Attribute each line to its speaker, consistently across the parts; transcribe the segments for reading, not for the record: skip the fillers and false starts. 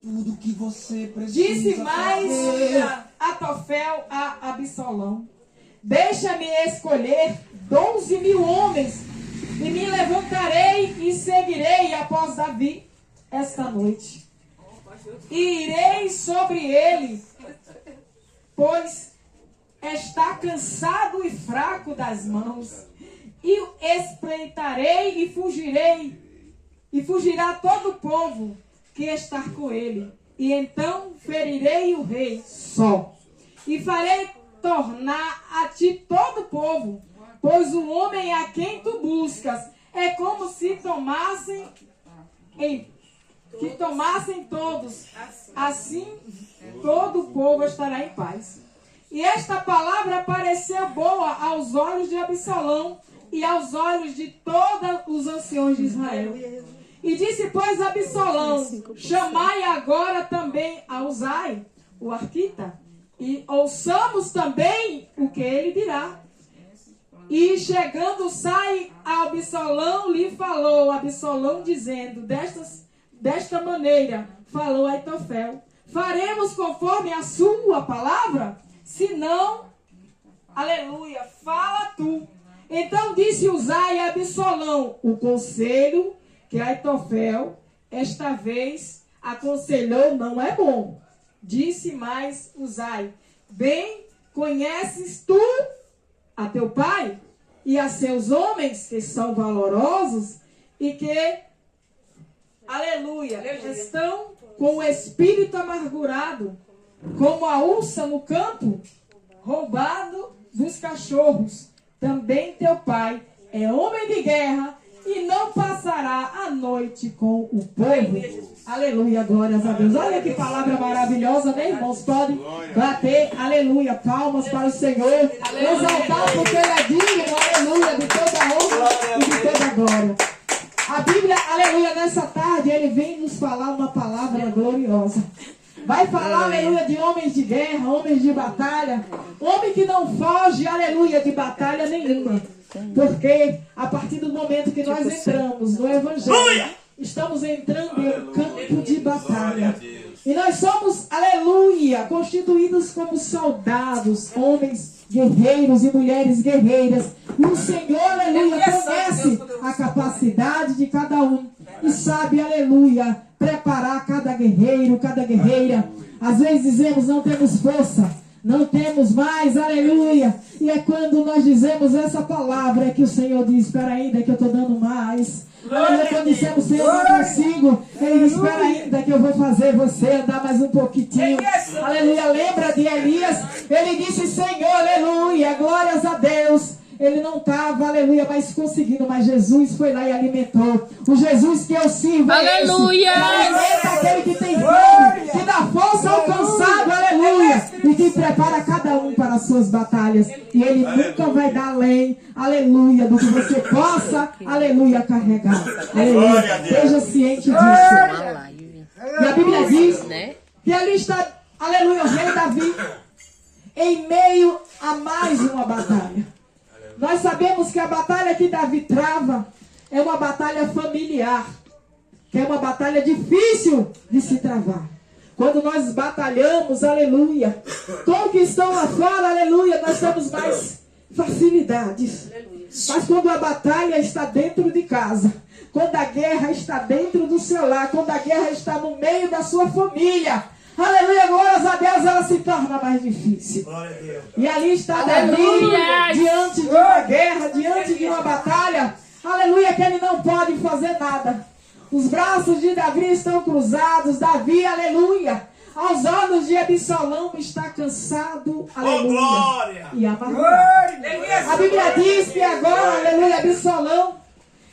Speaker 1: Tudo que você precisa.
Speaker 2: Disse mais Aitofel a Absalão: deixa-me escolher 12.000 homens, e me levantarei e seguirei após Davi esta noite. E irei sobre ele, pois está cansado e fraco das mãos. E espreitarei e fugirá todo o povo que está com ele. E então ferirei o rei só. E farei tornar a ti todo o povo, pois o homem a quem tu buscas é como se tomassem todos. Assim todo o povo estará em paz. E esta palavra pareceu boa aos olhos de Absalão e aos olhos de todos os anciões de Israel. E disse, pois, Absalão: chamai agora também a Uzai, o arquita, e ouçamos também o que ele dirá. E chegando sai a Absalão, lhe falou Absalão, dizendo, desta maneira falou Aitofel: faremos conforme a sua palavra? Se não, aleluia, fala tu. Então disse Uzai a Absalão o conselho que Aitofel esta vez aconselhou não é bom. Disse mais Uzai: bem conheces tu a teu pai e a seus homens, que são valorosos e que, aleluia, estão com o espírito amargurado, como a ursa no campo, roubado dos cachorros. Também teu pai é homem de guerra e não passará a noite com o povo. Aleluia, glórias a Deus. Olha que palavra maravilhosa, né, irmãos? Podem bater, aleluia, palmas para o Senhor. Exaltar porque Ele é digno, aleluia, de toda a honra e de toda a glória. A Bíblia, aleluia, nessa tarde, Ele vem nos falar uma palavra gloriosa. Vai falar, aleluia, de homens de guerra, homens de batalha. Homem que não foge, aleluia, de batalha nenhuma. Porque a partir do momento que nós entramos no Evangelho, estamos entrando em um campo de batalha. E nós somos, aleluia, constituídos como soldados, homens guerreiros e mulheres guerreiras. E o Senhor, aleluia, conhece a capacidade de cada um. E sabe, aleluia, preparar cada guerreiro, cada guerreira. Às vezes dizemos, não temos força, não temos mais, aleluia. E é quando nós dizemos essa palavra que o Senhor diz, espera ainda que eu estou dando mais. Aleluia, quando dissemos, Senhor, não consigo, Ele diz, espera ainda que eu vou fazer você andar mais um pouquinho. Aleluia, lembra de Elias? Ele disse, Senhor, aleluia, glórias a Deus. Ele não estava, aleluia, mais conseguindo, mas Jesus foi lá e alimentou. O Jesus que eu sirvo, aleluia, alimenta aquele que tem fome, que dá força ao cansado, aleluia, e que prepara cada um para as suas batalhas. E Ele nunca vai dar além, aleluia, do que você possa, aleluia, carregar. Aleluia, seja ciente disso. E a Bíblia diz que ali está, aleluia, o rei Davi, em meio a mais uma batalha. Nós sabemos que a batalha que Davi trava é uma batalha familiar, que é uma batalha difícil de se travar. Quando nós batalhamos, aleluia, com o que estão lá fora, aleluia, nós temos mais facilidades. Mas quando a batalha está dentro de casa, quando a guerra está dentro do seu lar, quando a guerra está no meio da sua família, aleluia, glórias a Deus, ela se torna mais difícil. E ali está Davi, diante de uma guerra, diante de uma batalha, aleluia, que ele não pode fazer nada. Os braços de Davi estão cruzados. Davi, aleluia, aos olhos de Absalão está cansado, aleluia, e amargurado. A Bíblia diz que agora, aleluia, Absalão,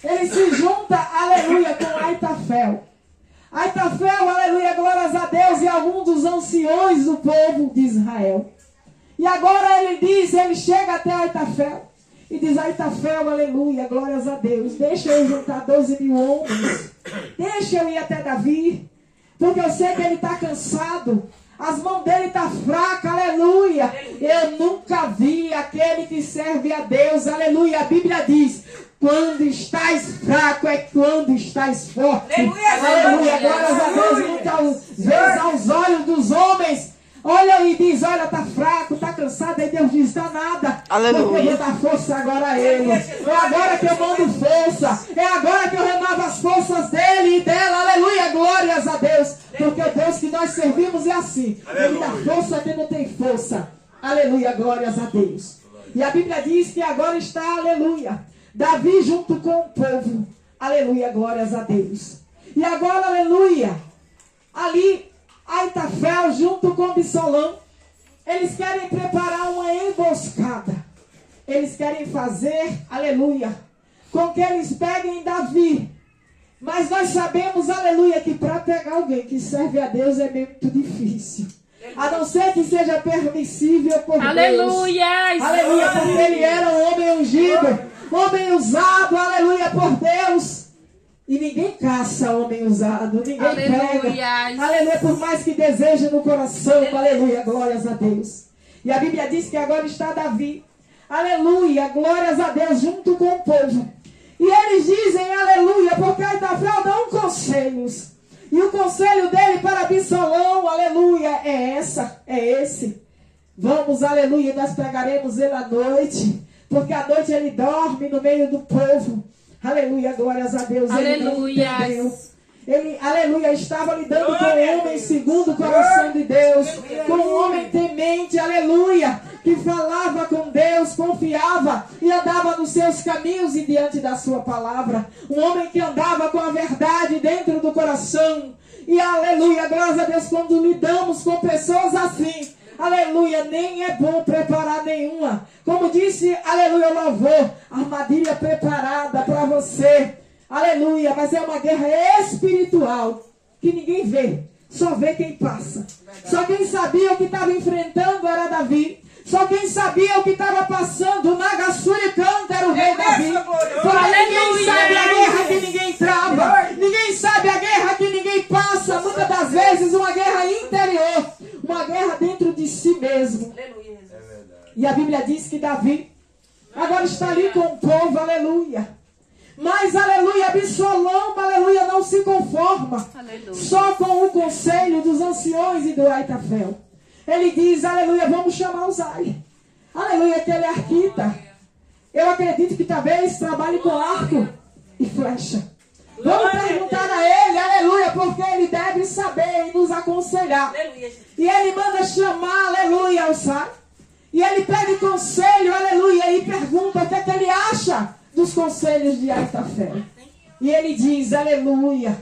Speaker 2: ele se junta, aleluia, com Aitofel. Aitofel, aleluia, glórias a Deus, e algum dos anciões do povo de Israel. E agora ele chega até Aitofel e diz, Aitofel, aleluia, glórias a Deus, deixa eu juntar 12.000 homens, deixa eu ir até Davi, porque eu sei que ele está cansado, As mãos dele estão fracas, aleluia. Eu nunca vi aquele que serve a Deus, aleluia. A Bíblia diz, quando estás fraco é quando estás forte. Aleluia, glórias a Deus. E muitas vezes aos olhos dos homens, olha e diz, olha, está fraco, está cansado. Aí Deus diz, está nada.
Speaker 1: Aleluia.
Speaker 2: Porque eu vou dar força agora a ele. É agora que eu mando força. É agora que eu renovo as forças dele e dela. Aleluia, glórias a Deus. Porque o Deus que nós servimos é assim. Ele dá força a quem não tem força. Aleluia, glórias a Deus. E a Bíblia diz que agora está, aleluia, Davi junto com o povo. Aleluia, glórias a Deus. E agora, aleluia, ali, Aitofel junto com Absalão, eles querem preparar uma emboscada. Eles querem fazer, aleluia, com que eles peguem Davi. Mas nós sabemos, aleluia, que para pegar alguém que serve a Deus é muito difícil. A não ser que seja permissível por Deus.
Speaker 3: Aleluia!
Speaker 2: Aleluia, porque ele era um homem ungido, homem usado, aleluia, por Deus. E ninguém caça homem usado, ninguém pega. Aleluia, por mais que deseje no coração, aleluia, glórias a Deus. E a Bíblia diz que agora está Davi, aleluia, glórias a Deus, junto com o povo. E eles dizem, aleluia, porque Aitofel dão conselhos. E o conselho dele para Absalão, aleluia, é esse. Vamos, aleluia, nós pegaremos ele à noite, porque à noite ele dorme no meio do povo. Aleluia, glórias a Deus.
Speaker 3: Aleluia.
Speaker 2: Ele, aleluia, estava lidando com um homem segundo o coração de Deus, com um homem temente, aleluia, que falava com Deus, confiava e andava nos seus caminhos e diante da sua palavra. Um homem que andava com a verdade dentro do coração. E aleluia, glórias a Deus, quando lidamos com pessoas assim, aleluia, nem é bom preparar nenhuma. Como disse, aleluia, o louvor, armadilha preparada para você. Aleluia, mas é uma guerra espiritual que ninguém vê, só vê quem passa. Só quem sabia o que estava enfrentando era Davi. Só quem sabia o que estava passando, o Nagassuricanta era o rei Davi. Porém, ninguém sabe a guerra que ninguém trava. Ninguém sabe a guerra que ninguém passa. Muitas das vezes uma guerra interior, uma guerra dentro de si mesmo. E a Bíblia diz que Davi agora está ali com o povo, aleluia. Mas, aleluia, Absalão, aleluia, não se conforma. Aleluia. Só com o conselho dos anciões e do Aitofel. Ele diz, aleluia, vamos chamar Uzai. Aleluia, que ele é arquita. Eu acredito que talvez trabalhe com arco e flecha. Vamos perguntar a ele, aleluia, porque ele deve saber e nos aconselhar. E ele manda chamar, aleluia, Uzai. E ele pede conselho, aleluia, e pergunta o que é que ele acha dos conselhos de Aitofel. E ele diz, aleluia,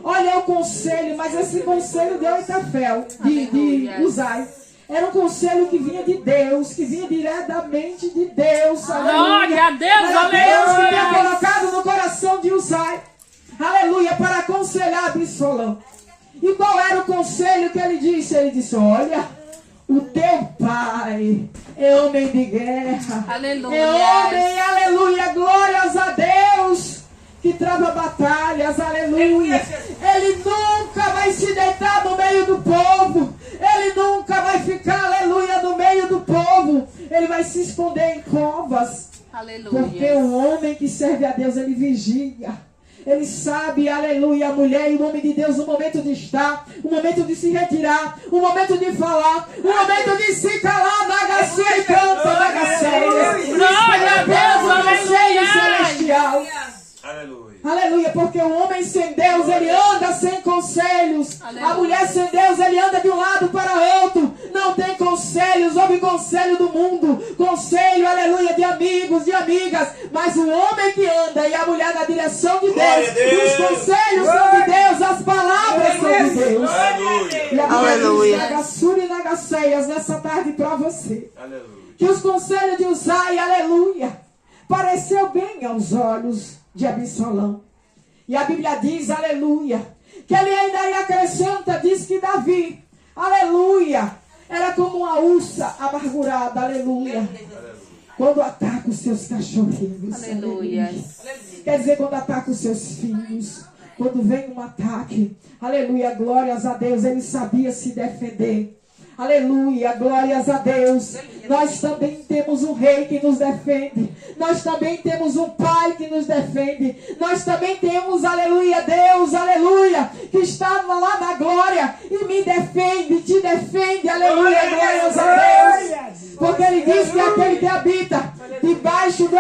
Speaker 2: olha o conselho, mas esse conselho de Aitofel, de Uzai, era um conselho que vinha de Deus, que vinha diretamente de Deus.
Speaker 3: Glória a Deus,
Speaker 2: era
Speaker 3: aleluia.
Speaker 2: Deus que tinha colocado no coração de Uzai, aleluia, para aconselhar Absalão. E qual era o conselho que ele disse? Ele disse, olha, o teu pai é homem de guerra.
Speaker 3: Aleluia.
Speaker 2: É homem, aleluia, glórias a Deus, que trava batalhas, aleluia. Ele nunca vai se deitar no meio do povo. Ele nunca vai ficar, aleluia, no meio do povo. Ele vai se esconder em covas.
Speaker 3: Aleluia.
Speaker 2: Porque o homem que serve a Deus, ele vigia. Ele sabe, aleluia, a mulher e o homem de Deus, o momento de estar, o momento de se retirar, o momento de falar, o momento de se calar, Nagassuria e canta, Nagassuria.
Speaker 3: Glória a Deus, aleluia.
Speaker 2: Celestial.
Speaker 4: Aleluia.
Speaker 2: Aleluia, porque o homem sem Deus, ele anda sem conselhos.
Speaker 3: Aleluia.
Speaker 2: A mulher sem Deus, ele anda de um lado para outro. Não tem conselhos, ouve conselho do mundo. Conselho, aleluia, de amigos, de amigas. Mas o homem que anda e a mulher na direção de Deus. Os conselhos são de Deus, as palavras são de Deus.
Speaker 4: Aleluia.
Speaker 2: E a
Speaker 1: Aleluia.
Speaker 2: Nagassuria e Nagasseias nessa tarde para você.
Speaker 4: Aleluia.
Speaker 2: Que os conselhos de Uzai, aleluia, pareceu bem aos olhos de Absalão. E a Bíblia diz, aleluia, que ele ainda acrescenta, diz que Davi, aleluia, era como uma ursa amargurada, aleluia, quando ataca os seus cachorrinhos,
Speaker 3: Aleluia.
Speaker 2: Quer dizer, quando ataca os seus filhos, quando vem um ataque, aleluia, glórias a Deus, ele sabia se defender. Aleluia, glórias a Deus. Nós também temos um rei que nos defende. Nós também temos um pai que nos defende. Nós também temos, aleluia, Deus, aleluia, que está lá na glória e me defende, te defende, aleluia, glórias a Deus. Porque ele diz que aquele que habita debaixo do